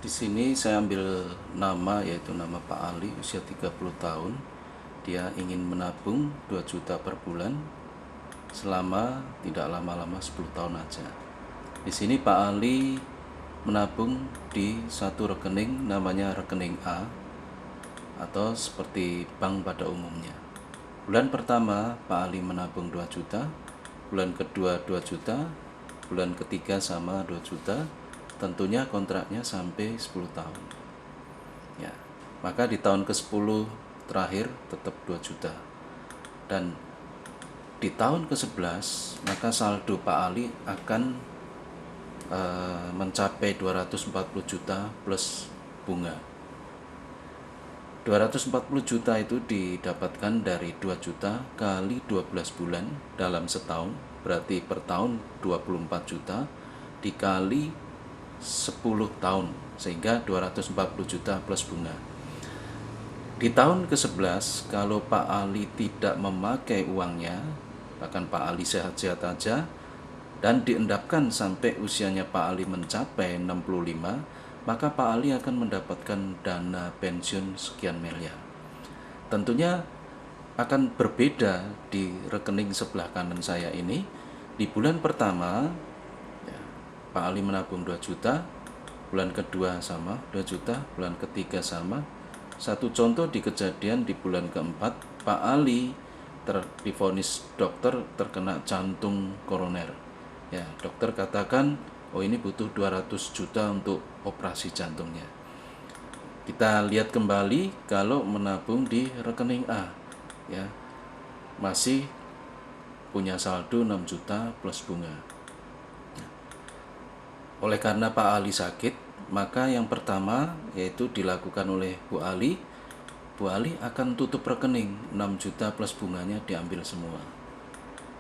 Di sini saya ambil nama, yaitu nama Pak Ali, usia 30 tahun. Dia ingin menabung 2 juta per bulan selama tidak lama-lama 10 tahun aja. Di sini Pak Ali menabung di satu rekening namanya rekening A atau seperti bank pada umumnya. Bulan pertama Pak Ali menabung 2 juta, bulan kedua 2 juta, bulan ketiga sama 2 juta. Tentunya kontraknya sampai 10 tahun. Ya. Maka di tahun ke-10 terakhir tetap 2 juta. Dan di tahun ke-11 maka saldo Pak Ali akan mencapai 240 juta plus bunga. 240 juta itu didapatkan dari 2 juta kali 12 bulan dalam setahun, berarti per tahun 24 juta dikali 10 tahun, sehingga 240 juta plus bunga. Di tahun ke-11 kalau Pak Ali tidak memakai uangnya, bahkan Pak Ali sehat-sehat aja, dan diendapkan sampai usianya Pak Ali mencapai 65, maka Pak Ali akan mendapatkan dana pensiun sekian miliar. Tentunya akan berbeda di rekening sebelah kanan saya ini. Di bulan pertama Pak Ali menabung 2 juta, bulan kedua sama 2 juta, bulan ketiga sama. Satu contoh di kejadian di bulan keempat, Pak Ali divonis dokter terkena jantung koroner. Ya, dokter katakan, oh ini butuh 200 juta untuk operasi jantungnya. Kita lihat kembali kalau menabung di rekening A, ya, masih punya saldo 6 juta plus bunga. Oleh karena Pak Ali sakit, maka yang pertama yaitu dilakukan oleh Bu Ali. Bu Ali akan tutup rekening, 6 juta plus bunganya diambil semua.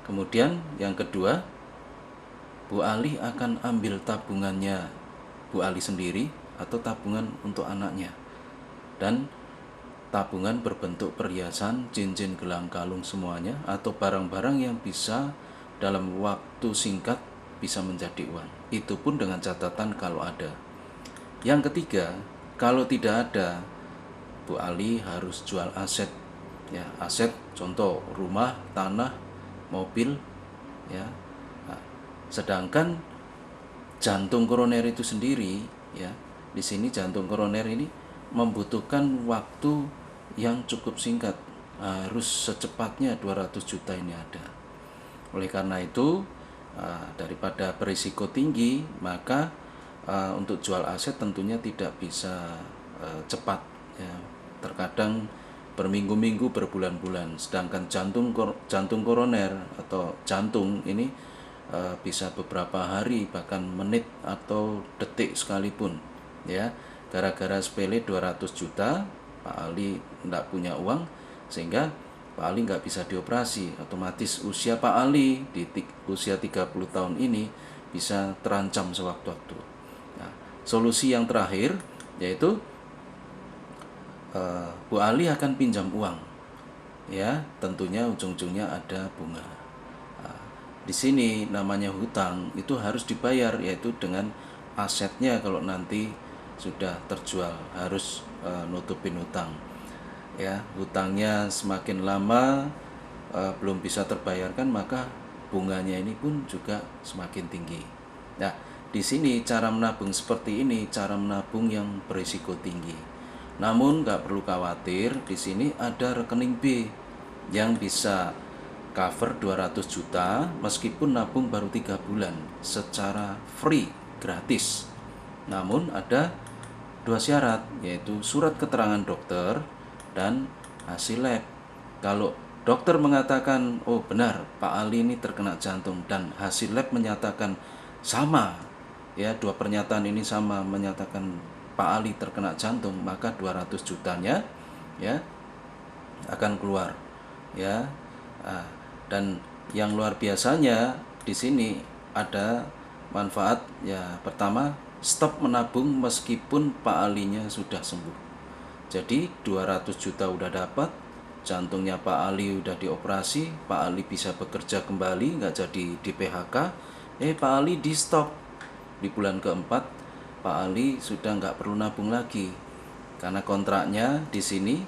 Kemudian yang kedua, Bu Ali akan ambil tabungannya Bu Ali sendiri atau tabungan untuk anaknya. Dan tabungan berbentuk perhiasan, cincin, gelang, kalung semuanya, atau barang-barang yang bisa dalam waktu singkat bisa menjadi uang. Itu pun dengan catatan kalau ada. Yang ketiga, kalau tidak ada, Bu Ali harus jual aset. Ya, aset contoh rumah, tanah, mobil, ya. Nah, sedangkan jantung koroner itu sendiri, ya, di sini jantung koroner ini membutuhkan waktu yang cukup singkat. Harus secepatnya 200 juta ini ada. Oleh karena itu, daripada berisiko tinggi, maka untuk jual aset tentunya tidak bisa cepat, ya. Terkadang berminggu-minggu, berbulan-bulan. Sedangkan jantung koroner atau jantung ini bisa beberapa hari, bahkan menit atau detik sekalipun, ya. Gara-gara sepele 200 juta, Pak Ali tidak punya uang, sehingga Pak Ali nggak bisa dioperasi. Otomatis usia Pak Ali di usia 30 tahun ini bisa terancam sewaktu-waktu. Nah, solusi yang terakhir yaitu Bu Ali akan pinjam uang, ya, tentunya ujung-ujungnya ada bunga. Nah, di sini namanya hutang itu harus dibayar, yaitu dengan asetnya. Kalau nanti sudah terjual harus nutupin hutang, ya. Hutangnya semakin lama belum bisa terbayarkan, maka bunganya ini pun juga semakin tinggi. Nah, di sini cara menabung seperti ini, cara menabung yang berisiko tinggi. Namun nggak perlu khawatir, di sini ada rekening B yang bisa cover 200 juta meskipun nabung baru 3 bulan secara free, gratis. Namun ada 2 syarat, yaitu surat keterangan dokter dan hasil lab. Kalau dokter mengatakan, oh benar Pak Ali ini terkena jantung, dan hasil lab menyatakan sama, ya, dua pernyataan ini sama, menyatakan Pak Ali terkena jantung, maka 200 jutanya, ya, akan keluar, ya. Dan yang luar biasanya di sini ada manfaat, ya. Pertama, stop menabung meskipun Pak Alinya sudah sembuh. Jadi 200 juta udah dapat, jantungnya Pak Ali udah dioperasi, Pak Ali bisa bekerja kembali, nggak jadi di PHK. Pak Ali di stop di bulan keempat, Pak Ali sudah nggak perlu nabung lagi karena kontraknya di sini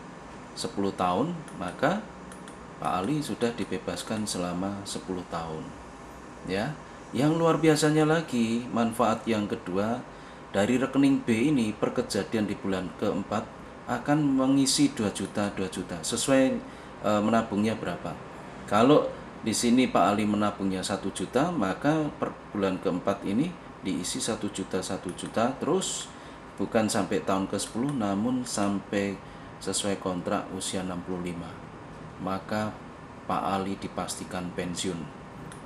10 tahun, maka Pak Ali sudah dibebaskan selama 10 tahun. Ya, yang luar biasanya lagi, manfaat yang kedua dari rekening B ini per kejadian di bulan keempat akan mengisi 2 juta sesuai menabungnya berapa. Kalau di sini Pak Ali menabungnya 1 juta, maka per bulan keempat ini diisi 1 juta terus, bukan sampai tahun ke-10 namun sampai sesuai kontrak usia 65. Maka Pak Ali dipastikan pensiun.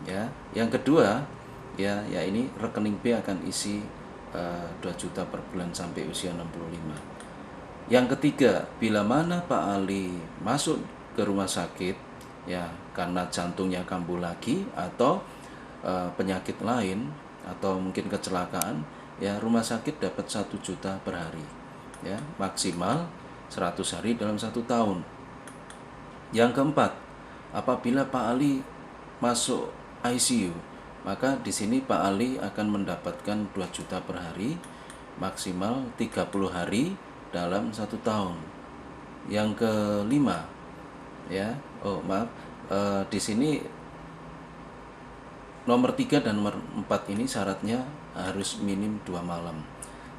Ya, yang kedua ya ini rekening B akan isi 2 juta per bulan sampai usia 65. Yang ketiga, bila mana Pak Ali masuk ke rumah sakit ya karena jantungnya kambuh lagi atau penyakit lain atau mungkin kecelakaan, ya rumah sakit dapat 1 juta per hari. Ya, maksimal 100 hari dalam 1 tahun. Yang keempat, apabila Pak Ali masuk ICU, maka di sini Pak Ali akan mendapatkan 2 juta per hari, maksimal 30 hari dalam 1 tahun. Yang kelima, ya, di sini nomor 3 dan nomor 4 ini syaratnya harus minim 2 malam.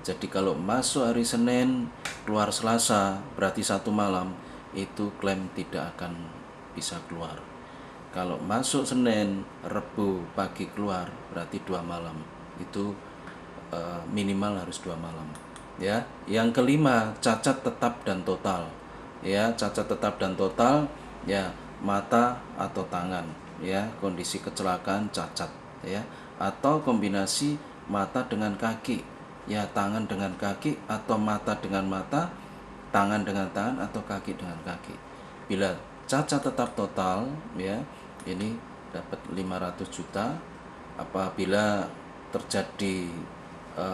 Jadi kalau masuk hari Senin, keluar Selasa, berarti 1 malam, itu klaim tidak akan bisa keluar. Kalau masuk Senin, Rebu pagi keluar, berarti 2 malam. Itu minimal harus 2 malam. Ya, yang kelima, cacat tetap dan total. Ya, cacat tetap dan total, ya mata atau tangan. Ya, kondisi kecelakaan cacat. Ya, atau kombinasi mata dengan kaki. Ya, tangan dengan kaki atau mata dengan mata, tangan dengan tangan atau kaki dengan kaki. Bila cacat tetap total, ya ini dapat 500 juta. Apabila terjadi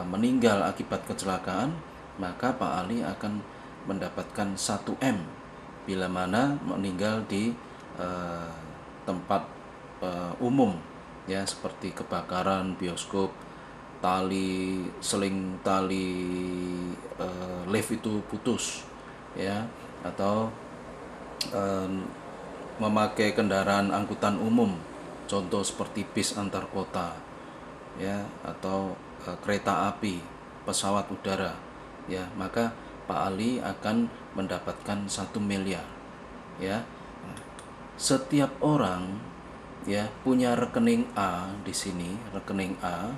meninggal akibat kecelakaan, maka Pak Ali akan mendapatkan 1 M bila mana meninggal di tempat umum, ya seperti kebakaran bioskop, tali seling tali lift itu putus, ya, atau memakai kendaraan angkutan umum, contoh seperti bis antar kota, ya, atau kereta api, pesawat udara, ya, maka Pak Ali akan mendapatkan 1 miliar. Ya, setiap orang ya punya rekening A di sini, rekening A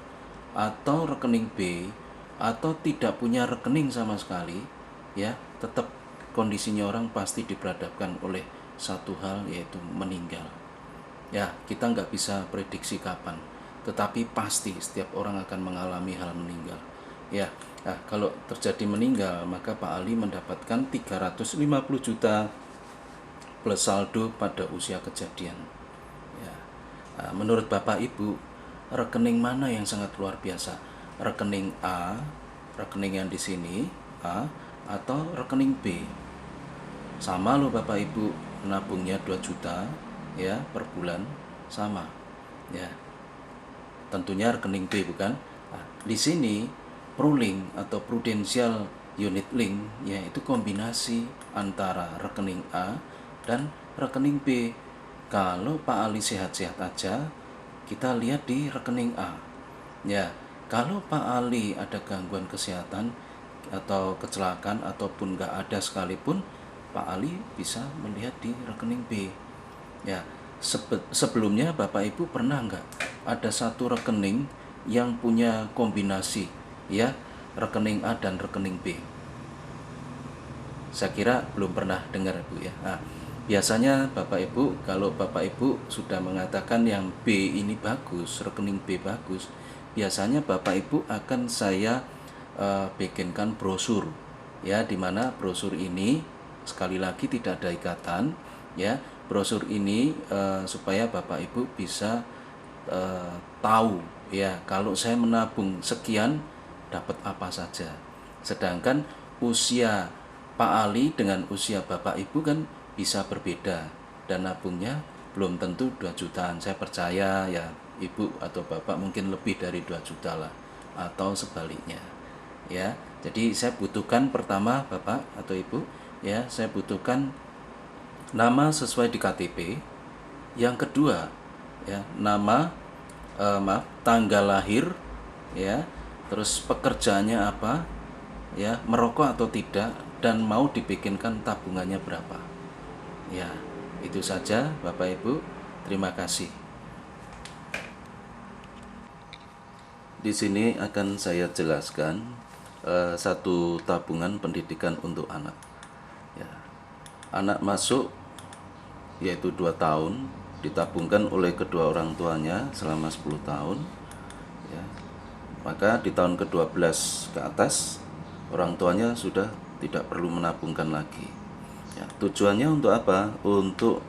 atau rekening B, atau tidak punya rekening sama sekali, ya tetap kondisinya orang pasti diperhadapkan oleh satu hal, yaitu meninggal. Ya, kita nggak bisa prediksi kapan, tetapi pasti setiap orang akan mengalami hal meninggal. Ya, nah, kalau terjadi meninggal, maka Pak Ali mendapatkan 350 juta plus saldo pada usia kejadian. Ya, nah, menurut Bapak Ibu, rekening mana yang sangat luar biasa? Rekening A, rekening yang di sini A, atau rekening B? Sama loh Bapak Ibu, nabungnya 2 juta ya per bulan, sama. Ya, tentunya rekening B, bukan? Nah, di sini Prulink atau Prudential Unit Link, yaitu kombinasi antara rekening A dan rekening B. Kalau Pak Ali sehat-sehat aja, kita lihat di rekening A. Ya, kalau Pak Ali ada gangguan kesehatan atau kecelakaan ataupun nggak ada sekalipun, Pak Ali bisa melihat di rekening B. Ya, sebelumnya Bapak Ibu pernah nggak ada satu rekening yang punya kombinasi, ya, rekening A dan rekening B? Saya kira belum pernah dengar, Bu, ya. Nah, biasanya Bapak Ibu, kalau Bapak Ibu sudah mengatakan yang B ini bagus, rekening B bagus, biasanya Bapak Ibu akan saya bikinkan brosur, ya, dimana brosur ini sekali lagi tidak ada ikatan, ya. Brosur ini supaya Bapak Ibu bisa tahu, ya, kalau saya menabung sekian dapat apa saja. Sedangkan usia Pak Ali dengan usia Bapak Ibu kan bisa berbeda, dan nabungnya belum tentu 2 jutaan. Saya percaya ya Ibu atau Bapak mungkin lebih dari 2 juta lah, atau sebaliknya. ya. Jadi saya butuhkan pertama Bapak atau Ibu, ya, saya butuhkan nama sesuai di KTP. Yang kedua, ya, nama, tanggal lahir, ya, terus pekerjaannya apa, ya, merokok atau tidak, dan mau dibikinkan tabungannya berapa. Ya, itu saja Bapak Ibu. Terima kasih. Di sini akan saya jelaskan satu tabungan pendidikan untuk anak. Ya. Anak masuk yaitu 2 tahun, ditabungkan oleh kedua orang tuanya selama 10 tahun. Ya. Maka di tahun ke-12 ke atas, orang tuanya sudah tidak perlu menabungkan lagi. Ya. Tujuannya untuk apa? Untuk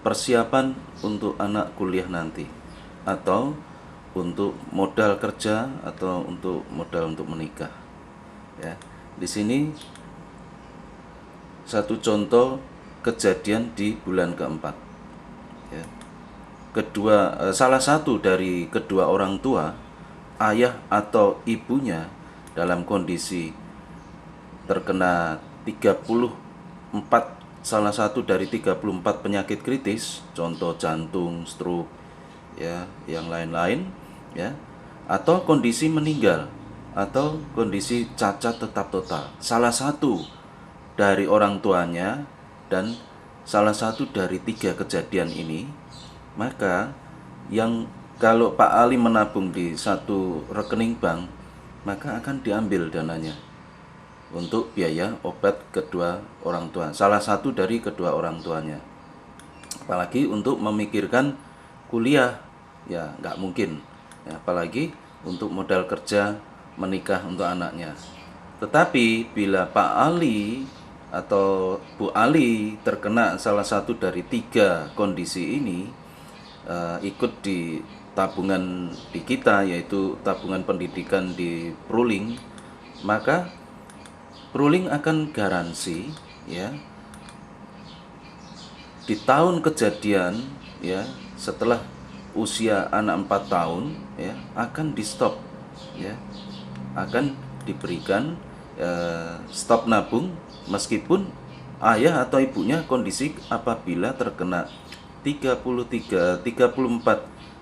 persiapan untuk anak kuliah nanti, atau untuk modal kerja, atau untuk modal untuk menikah. Ya, di sini satu contoh kejadian di bulan keempat. Ya. Salah satu dari kedua orang tua, ayah atau ibunya, dalam kondisi terkena 34, salah satu dari 34 penyakit kritis, contoh jantung, stroke, ya, yang lain-lain, ya, atau kondisi meninggal, atau kondisi cacat tetap total. Salah satu dari orang tuanya dan salah satu dari 3 kejadian ini, maka yang kalau Pak Ali menabung di satu rekening bank, maka akan diambil dananya untuk biaya obat kedua orang tua, salah satu dari kedua orang tuanya. Apalagi untuk memikirkan kuliah, ya nggak mungkin, ya, apalagi untuk modal kerja, menikah untuk anaknya. Tetapi bila Pak Ali atau Bu Ali terkena salah satu dari 3 kondisi ini, ikut di tabungan di kita, yaitu tabungan pendidikan di Pruling, maka Pruling akan garansi, ya, di tahun kejadian, ya, setelah usia anak 4 tahun, ya, akan di stop, ya, akan diberikan stop nabung, meskipun ayah atau ibunya kondisi apabila terkena 34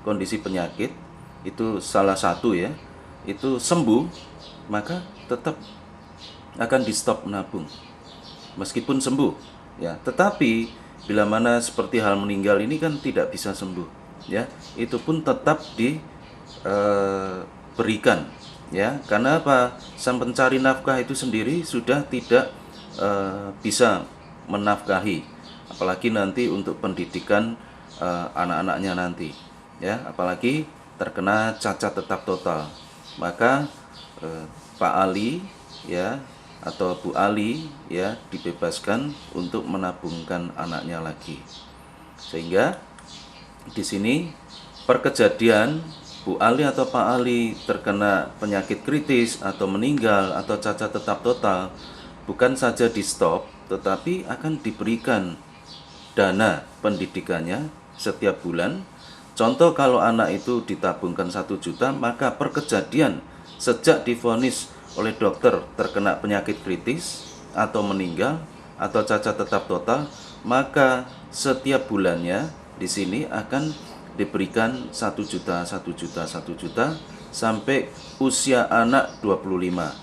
kondisi penyakit, itu salah satu, ya, itu sembuh, maka tetap akan di stop menabung meskipun sembuh, ya. Tetapi bila mana seperti hal meninggal ini kan tidak bisa sembuh, ya, itu pun tetap diberikan, ya. Karena apa? Sang pencari nafkah itu sendiri sudah tidak bisa menafkahi, apalagi nanti untuk pendidikan anak-anaknya nanti, ya, apalagi terkena cacat tetap total. Maka Pak Ali, ya, atau Bu Ali, ya, dibebaskan untuk menabungkan anaknya lagi. Sehingga di sini perkejadian Bu Ali atau Pak Ali terkena penyakit kritis atau meninggal atau cacat tetap total bukan saja di stop, tetapi akan diberikan dana pendidikannya setiap bulan. Contoh, kalau anak itu ditabungkan 1 juta, maka perkejadian sejak divonis oleh dokter terkena penyakit kritis atau meninggal atau cacat tetap total, maka setiap bulannya di sini akan diberikan 1 juta, 1 juta, 1 juta sampai usia anak 25.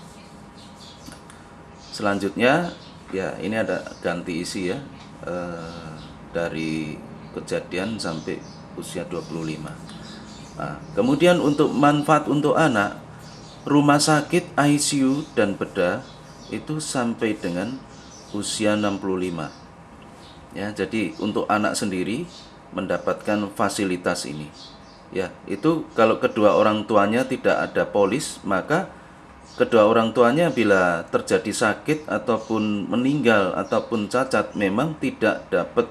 Selanjutnya, ya, ini ada ganti isi, ya, dari kejadian sampai usia 25. Nah, kemudian untuk manfaat untuk anak, rumah sakit, ICU, dan bedah itu sampai dengan usia 65. Ya, jadi untuk anak sendiri mendapatkan fasilitas ini. Ya, itu kalau kedua orang tuanya tidak ada polis, maka kedua orang tuanya bila terjadi sakit ataupun meninggal ataupun cacat memang tidak dapat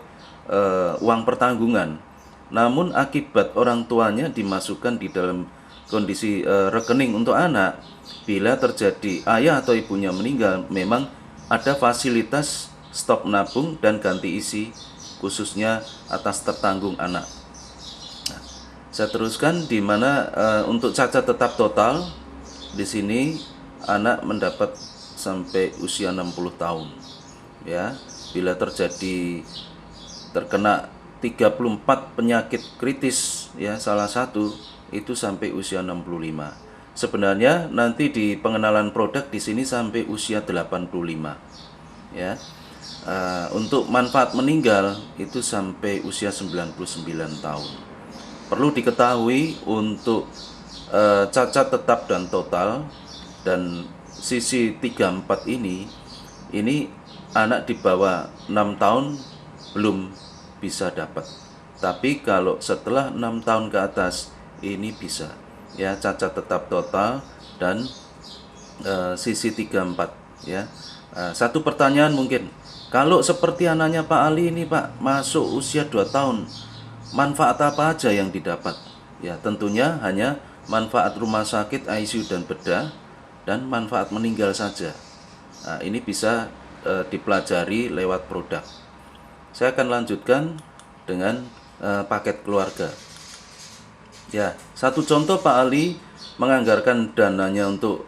uang pertanggungan. Namun akibat orang tuanya dimasukkan di dalam kondisi rekening untuk anak, bila terjadi ayah atau ibunya meninggal, memang ada fasilitas stop nabung dan ganti isi khususnya atas tertanggung anak. Nah, saya teruskan di mana untuk cacat tetap total di sini anak mendapat sampai usia 60 tahun. Ya, bila terkena 34 penyakit kritis, ya salah satu itu sampai usia 65. Sebenarnya nanti di pengenalan produk di sini sampai usia 85. Ya. Untuk manfaat meninggal itu sampai usia 99 tahun. Perlu diketahui untuk cacat tetap dan total dan sisi 34 ini anak di bawah 6 tahun belum bisa dapat. Tapi kalau setelah 6 tahun ke atas ini bisa. Ya, cacat tetap total dan sisi 34 ya. Satu pertanyaan mungkin, kalau seperti anaknya Pak Ali ini Pak, masuk usia 2 tahun, manfaat apa aja yang didapat? Ya, tentunya hanya manfaat rumah sakit, ICU dan bedah, dan manfaat meninggal saja. Nah, ini bisa dipelajari lewat produk. Saya akan lanjutkan dengan paket keluarga. Ya, satu contoh Pak Ali menganggarkan dananya untuk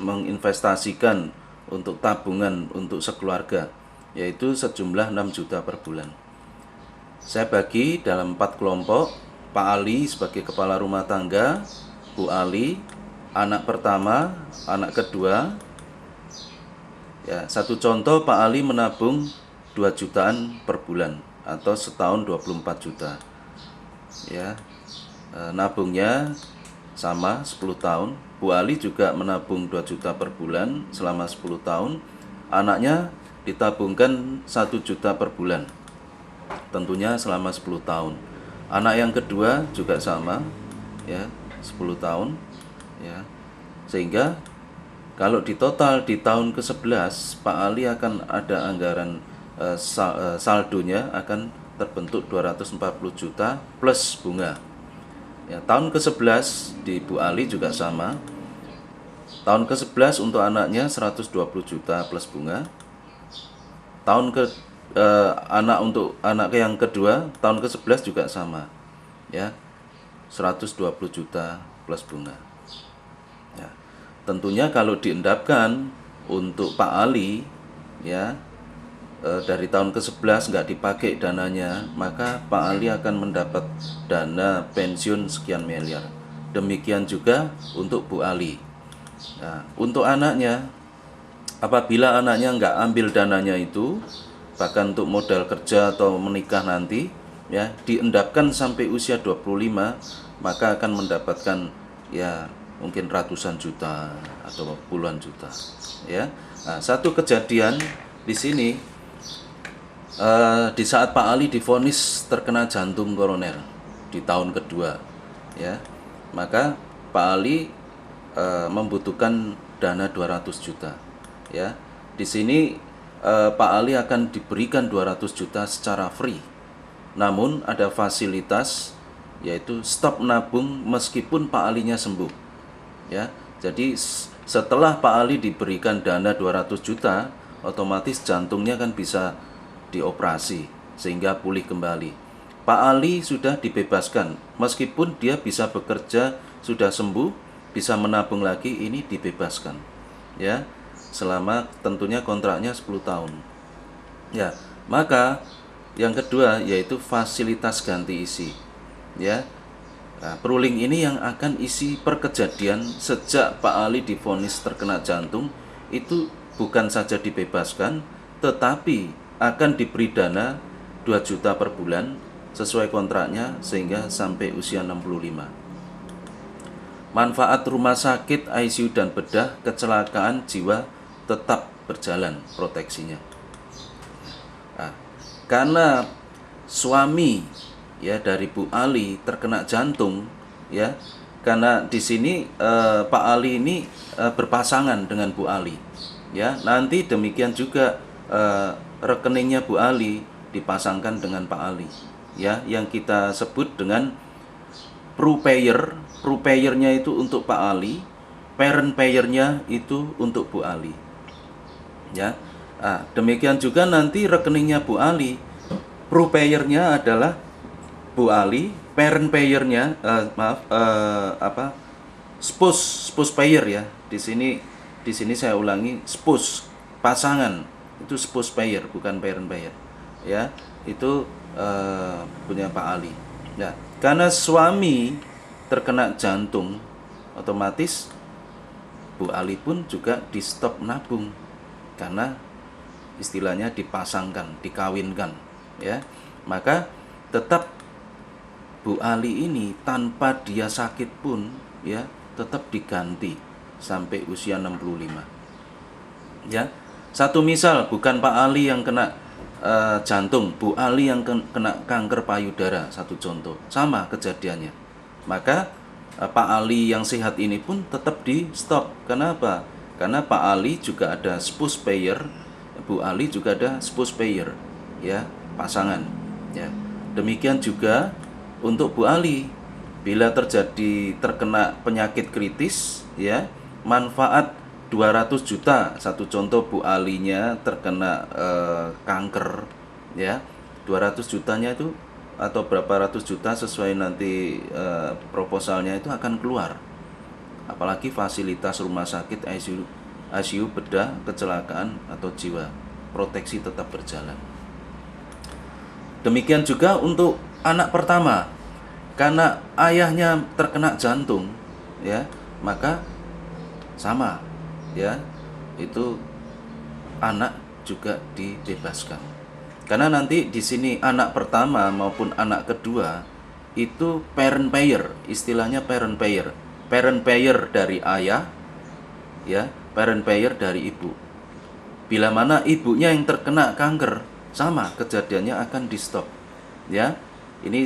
menginvestasikan untuk tabungan untuk sekeluarga, yaitu sejumlah 6 juta per bulan. Saya bagi dalam 4 kelompok. Pak Ali sebagai kepala rumah tangga, Bu Ali, anak pertama, anak kedua. Ya, satu contoh Pak Ali menabung 2 jutaan per bulan atau setahun 24 juta. Ya, nabungnya sama 10 tahun. Bu Ali juga menabung 2 juta per bulan selama 10 tahun. Anaknya ditabungkan 1 juta per bulan. Tentunya selama 10 tahun. Anak yang kedua juga sama, ya, 10 tahun, ya. Sehingga kalau di total di tahun ke-11 Pak Ali akan ada anggaran saldonya akan terbentuk 240 juta plus bunga. Ya, tahun ke-11 di Bu Ali juga sama. Tahun ke-11 untuk anaknya 120 juta plus bunga. Tahun untuk anak yang kedua, tahun ke-11 juga sama. Ya. 120 juta plus bunga. Ya. Tentunya kalau diendapkan untuk Pak Ali, ya, dari tahun ke-11 nggak dipakai dananya, maka Pak Ali akan mendapat dana pensiun sekian miliar. Demikian juga untuk Bu Ali. Nah, untuk anaknya, apabila anaknya nggak ambil dananya itu, bahkan untuk modal kerja atau menikah nanti, ya, diendapkan sampai usia 25, maka akan mendapatkan ya mungkin ratusan juta atau puluhan juta. Ya, nah, satu kejadian di sini. Di saat Pak Ali divonis terkena jantung koroner di tahun kedua, ya, maka Pak Ali membutuhkan dana 200 juta, ya. Di sini Pak Ali akan diberikan 200 juta secara free. Namun ada fasilitas yaitu stop nabung meskipun Pak Alinya sembuh, ya. Jadi setelah Pak Ali diberikan dana 200 juta, otomatis jantungnya kan bisa dioperasi sehingga pulih kembali. Pak Ali sudah dibebaskan, meskipun dia bisa bekerja, sudah sembuh, bisa menabung lagi, ini dibebaskan, ya, selama tentunya kontraknya 10 tahun. Ya, maka yang kedua yaitu fasilitas ganti isi, ya. Nah, peruling ini yang akan isi per kejadian sejak Pak Ali divonis terkena jantung itu bukan saja dibebaskan, tetapi akan diberi dana 2 juta per bulan sesuai kontraknya sehingga sampai usia 65. Manfaat rumah sakit, ICU dan bedah, kecelakaan jiwa tetap berjalan proteksinya. Nah, karena suami ya dari Bu Ali terkena jantung, ya, karena di sini Pak Ali ini berpasangan dengan Bu Ali, ya, nanti demikian juga rekeningnya Bu Ali dipasangkan dengan Pak Ali, ya, yang kita sebut dengan pro-payer. Pro-payernya itu untuk Pak Ali, parent payernya itu untuk Bu Ali, ya. Nah, demikian juga nanti rekeningnya Bu Ali, pro-payernya adalah Bu Ali, parent payernya spouse payer, ya. Di sini di sini saya ulangi, spouse, pasangan, itu spouse payer bukan parent payer. Ya, itu punya Pak Ali. Ya, karena suami terkena jantung, otomatis Bu Ali pun juga di stop nabung karena istilahnya dipasangkan, dikawinkan, ya. Maka tetap Bu Ali ini tanpa dia sakit pun ya tetap diganti sampai usia 65. Ya. Satu misal bukan Pak Ali yang kena jantung, Bu Ali yang kena kanker payudara, satu contoh. Sama kejadiannya. Maka Pak Ali yang sehat ini pun tetap di stop. Kenapa? Karena Pak Ali juga ada spouse payer, Bu Ali juga ada spouse payer, ya, pasangan. Ya. Demikian juga untuk Bu Ali, bila terkena penyakit kritis, ya, manfaat 200 juta. Satu contoh Bu Alinya terkena kanker, ya. 200 jutanya itu atau berapa ratus juta sesuai nanti proposalnya itu akan keluar. Apalagi fasilitas rumah sakit ICU bedah kecelakaan atau jiwa, proteksi tetap berjalan. Demikian juga untuk anak pertama, karena ayahnya terkena jantung, ya, maka sama, ya, itu anak juga dibebaskan. Karena nanti di sini anak pertama maupun anak kedua itu parent payer, istilahnya parent payer. Parent payer dari ayah, ya, parent payer dari ibu. Bila mana ibunya yang terkena kanker, sama kejadiannya akan di stop, ya. Ini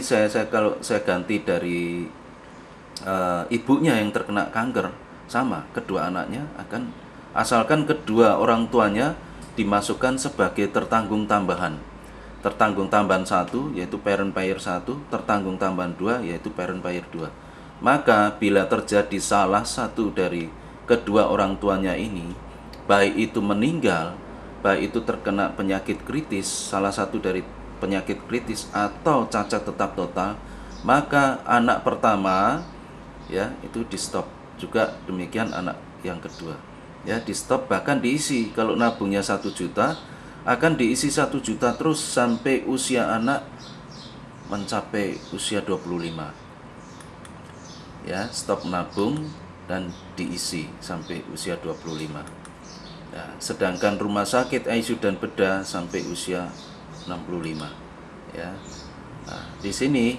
kalau saya ganti dari ibunya yang terkena kanker, sama kedua anaknya akan, asalkan kedua orang tuanya dimasukkan sebagai tertanggung tambahan. Tertanggung tambahan 1 yaitu parent payer 1, tertanggung tambahan 2 yaitu parent payer 2. Maka bila terjadi salah satu dari kedua orang tuanya ini, baik itu meninggal, baik itu terkena penyakit kritis, salah satu dari penyakit kritis atau cacat tetap total, maka anak pertama, ya, itu di stop. Juga demikian anak yang kedua, ya, di stop, bahkan diisi. Kalau nabungnya 1 juta akan diisi 1 juta terus sampai usia anak mencapai usia 25. Ya, stop nabung dan diisi sampai usia 25. Ya, sedangkan rumah sakit ICU dan bedah sampai usia 65. Ya. Nah, di sini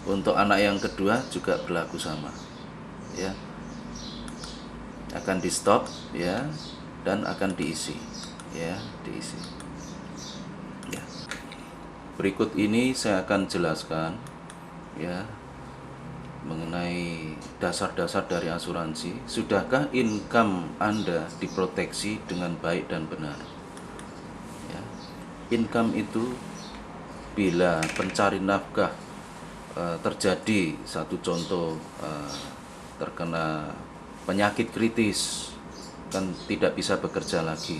untuk anak yang kedua juga berlaku sama. Ya. Akan di stop, ya, dan akan diisi. Ya, diisi. Ya. Berikut ini saya akan jelaskan, ya, mengenai dasar-dasar dari asuransi. Sudahkah income Anda diproteksi dengan baik dan benar? Ya. Income itu bila pencari nafkah terjadi, satu contoh, terkena penyakit kritis, kan tidak bisa bekerja lagi,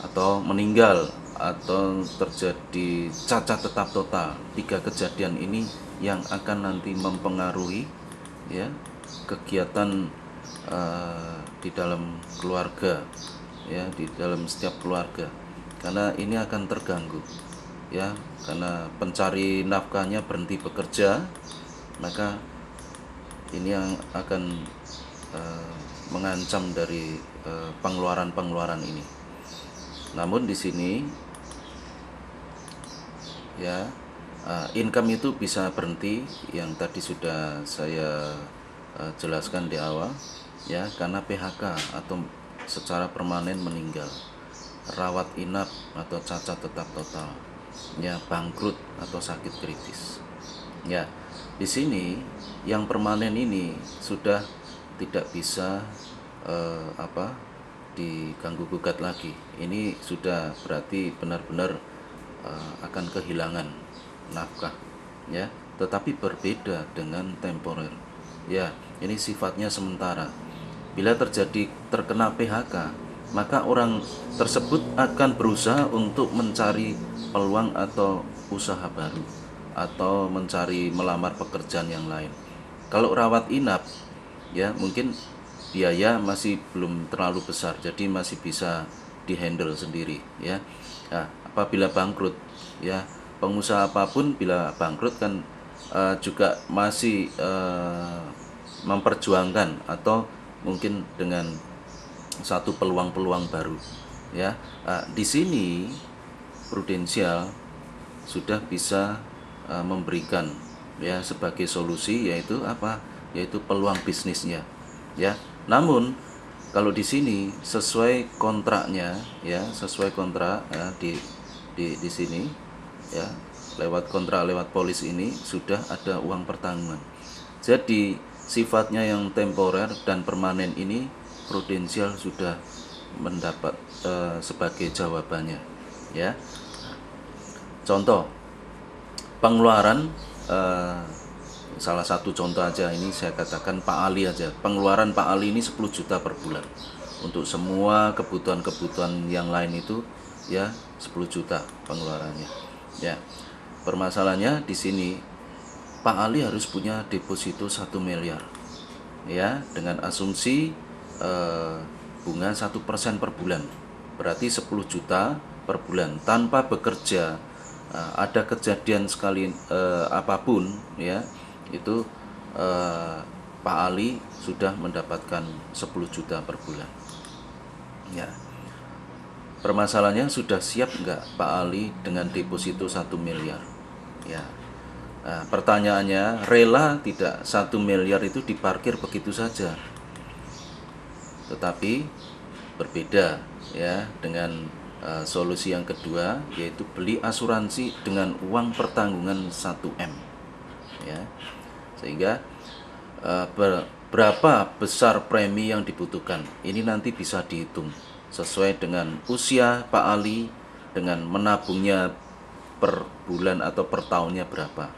atau meninggal, atau terjadi cacat tetap total. 3 kejadian ini yang akan nanti mempengaruhi, ya, kegiatan di dalam keluarga, ya, di dalam setiap keluarga, karena ini akan terganggu, ya, karena pencari nafkahnya berhenti bekerja, maka ini yang akan mengancam dari pengeluaran ini. Namun di sini, ya, income itu bisa berhenti, yang tadi sudah saya jelaskan di awal, ya, karena PHK atau secara permanen meninggal, rawat inap atau cacat tetap total, ya, bangkrut atau sakit kritis. Ya, di sini yang permanen ini sudah tidak bisa diganggu gugat lagi. Ini sudah berarti benar-benar akan kehilangan nafkah, ya. Tetapi berbeda dengan temporer, ya, ini sifatnya sementara. Bila terkena PHK, maka orang tersebut akan berusaha untuk mencari peluang atau usaha baru, atau melamar pekerjaan yang lain. Kalau rawat inap, ya, mungkin biaya masih belum terlalu besar, jadi masih bisa dihandle sendiri ya. Nah, apabila bangkrut ya, pengusaha apapun bila bangkrut kan juga masih memperjuangkan atau mungkin dengan satu peluang-peluang baru ya. Di sini Prudensial sudah bisa memberikan ya sebagai solusi, yaitu apa? Yaitu peluang bisnisnya ya. Namun kalau di sini sesuai kontraknya ya, sesuai kontrak ya, di sini ya, lewat kontrak, lewat polis ini sudah ada uang pertanggungan. Jadi sifatnya yang temporer dan permanen ini Prudensial sudah mendapat sebagai jawabannya ya. Contoh pengeluaran, salah satu contoh aja ini saya katakan Pak Ali aja. Pengeluaran Pak Ali ini 10 juta per bulan. Untuk semua kebutuhan-kebutuhan yang lain itu ya 10 juta pengeluarannya. Ya. Permasalahannya di sini Pak Ali harus punya deposito 1 miliar. Ya, dengan asumsi bunga 1% per bulan. Berarti 10 juta per bulan tanpa bekerja. Ada kejadian sekali apapun ya, itu Pak Ali sudah mendapatkan 10 juta per bulan ya. Permasalahannya sudah siap enggak Pak Ali dengan deposito 1 miliar ya. Pertanyaannya, rela tidak 1 miliar itu diparkir begitu saja? Tetapi berbeda ya dengan solusi yang kedua, yaitu beli asuransi dengan uang pertanggungan 1M ya. Sehingga berapa besar premi yang dibutuhkan ini nanti bisa dihitung sesuai dengan usia Pak Ali, dengan menabungnya per bulan atau per tahunnya berapa.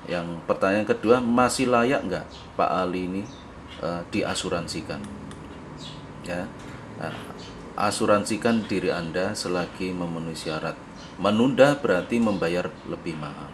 Yang pertanyaan kedua, masih layak enggak Pak Ali ini diasuransikan ya. Asuransikan diri Anda selagi memenuhi syarat. Menunda berarti membayar lebih mahal.